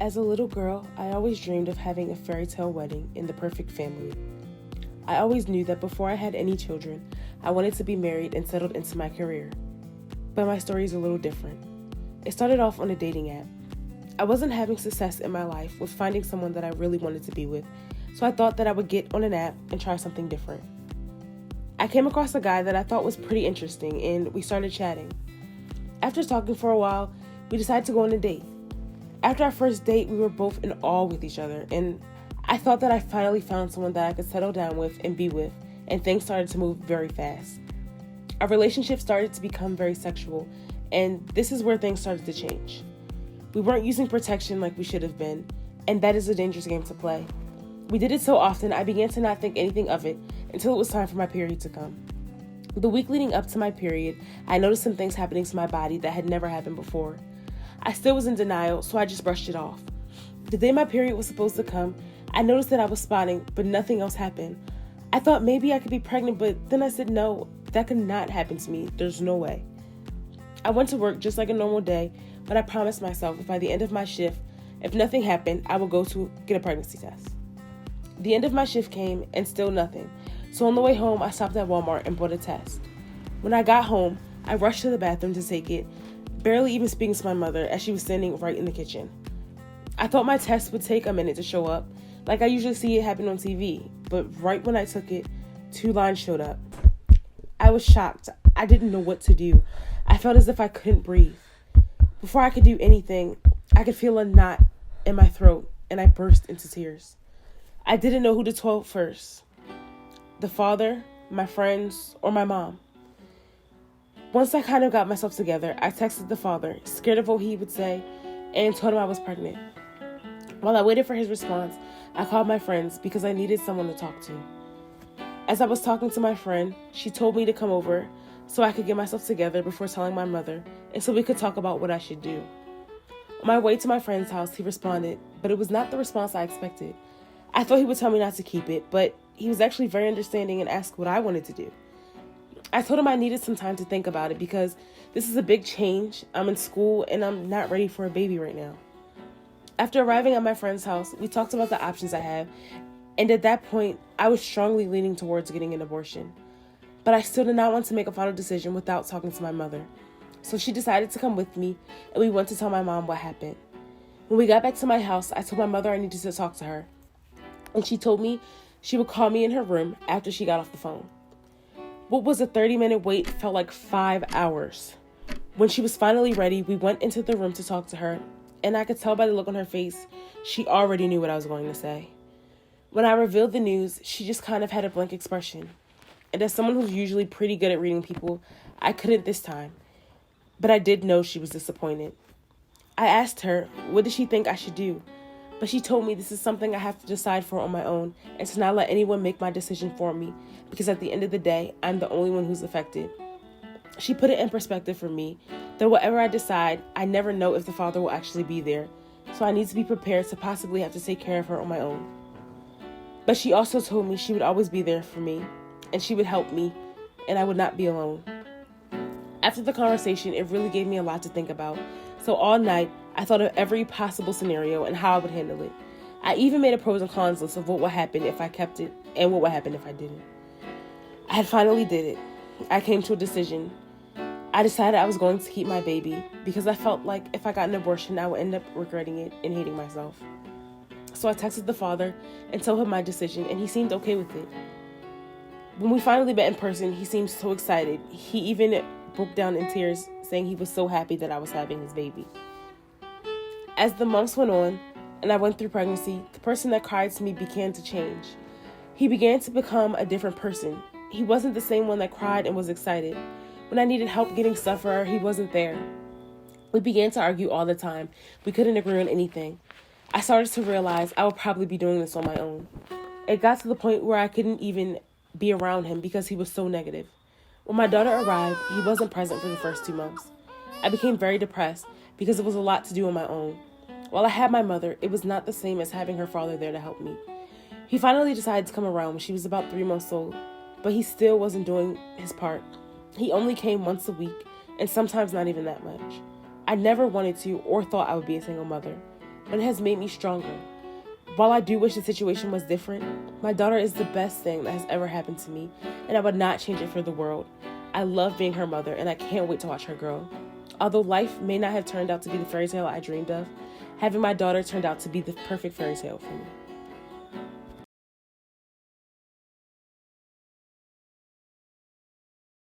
As a little girl, I always dreamed of having a fairy tale wedding in the perfect family. I always knew that before I had any children, I wanted to be married and settled into my career. But my story is a little different. It started off on a dating app. I wasn't having success in my life with finding someone that I really wanted to be with, so I thought that I would get on an app and try something different. I came across a guy that I thought was pretty interesting, and we started chatting. After talking for a while, we decided to go on a date. After our first date, we were both in awe with each other, and I thought that I finally found someone that I could settle down with and be with, and things started to move very fast. Our relationship started to become very sexual, and this is where things started to change. We weren't using protection like we should have been, and that is a dangerous game to play. We did it so often, I began to not think anything of it until it was time for my period to come. The week leading up to my period, I noticed some things happening to my body that had never happened before. I still was in denial, so I just brushed it off. The day my period was supposed to come, I noticed that I was spotting, but nothing else happened. I thought maybe I could be pregnant, but then I said no, that could not happen to me. There's no way. I went to work just like a normal day, but I promised myself that by the end of my shift, if nothing happened, I would go to get a pregnancy test. The end of my shift came, and still nothing. So on the way home, I stopped at Walmart and bought a test. When I got home, I rushed to the bathroom to take it, barely even speaking to my mother as she was standing right in the kitchen. I thought my test would take a minute to show up, like I usually see it happen on TV, but right when I took it, 2 lines showed up. I was shocked. I didn't know what to do. I felt as if I couldn't breathe. Before I could do anything, I could feel a knot in my throat, and I burst into tears. I didn't know who to tell first. The father, my friends, or my mom. Once I kind of got myself together, I texted the father, scared of what he would say, and told him I was pregnant. While I waited for his response, I called my friends because I needed someone to talk to. As I was talking to my friend, she told me to come over so I could get myself together before telling my mother, and so we could talk about what I should do. On my way to my friend's house, he responded, but it was not the response I expected. I thought he would tell me not to keep it, but he was actually very understanding and asked what I wanted to do. I told him I needed some time to think about it because this is a big change. I'm in school and I'm not ready for a baby right now. After arriving at my friend's house, we talked about the options I have, and at that point, I was strongly leaning towards getting an abortion. But I still did not want to make a final decision without talking to my mother. So she decided to come with me, and we went to tell my mom what happened. When we got back to my house, I told my mother I needed to talk to her, and she told me she would call me in her room after she got off the phone. What was a 30-minute wait felt like 5 hours. When she was finally ready, we went into the room to talk to her, and I could tell by the look on her face, she already knew what I was going to say. When I revealed the news, she just kind of had a blank expression. And as someone who's usually pretty good at reading people, I couldn't this time. But I did know she was disappointed. I asked her, what did she think I should do? But she told me this is something I have to decide for on my own and to not let anyone make my decision for me because at the end of the day, I'm the only one who's affected. She put it in perspective for me that whatever I decide, I never know if the father will actually be there, so I need to be prepared to possibly have to take care of her on my own. But she also told me she would always be there for me and she would help me and I would not be alone. After the conversation, it really gave me a lot to think about. So all night, I thought of every possible scenario and how I would handle it. I even made a pros and cons list of what would happen if I kept it and what would happen if I didn't. I had finally did it. I came to a decision. I decided I was going to keep my baby because I felt like if I got an abortion, I would end up regretting it and hating myself. So I texted the father and told him my decision, and he seemed okay with it. When we finally met in person, he seemed so excited. He even broke down in tears, saying he was so happy that I was having his baby. As the months went on, and I went through pregnancy, the person that cried to me began to change. He began to become a different person. He wasn't the same one that cried and was excited. When I needed help getting stuff for her, he wasn't there. We began to argue all the time. We couldn't agree on anything. I started to realize I would probably be doing this on my own. It got to the point where I couldn't even be around him because he was so negative. When my daughter arrived, he wasn't present for the first 2 months. I became very depressed because it was a lot to do on my own. While I had my mother, it was not the same as having her father there to help me. He finally decided to come around when she was about 3 months old, but he still wasn't doing his part. He only came once a week, and sometimes not even that much. I never wanted to or thought I would be a single mother. but it has made me stronger. While I do wish the situation was different, my daughter is the best thing that has ever happened to me, and I would not change it for the world. I love being her mother, and I can't wait to watch her grow. Although life may not have turned out to be the fairy tale I dreamed of, having my daughter turned out to be the perfect fairy tale for me.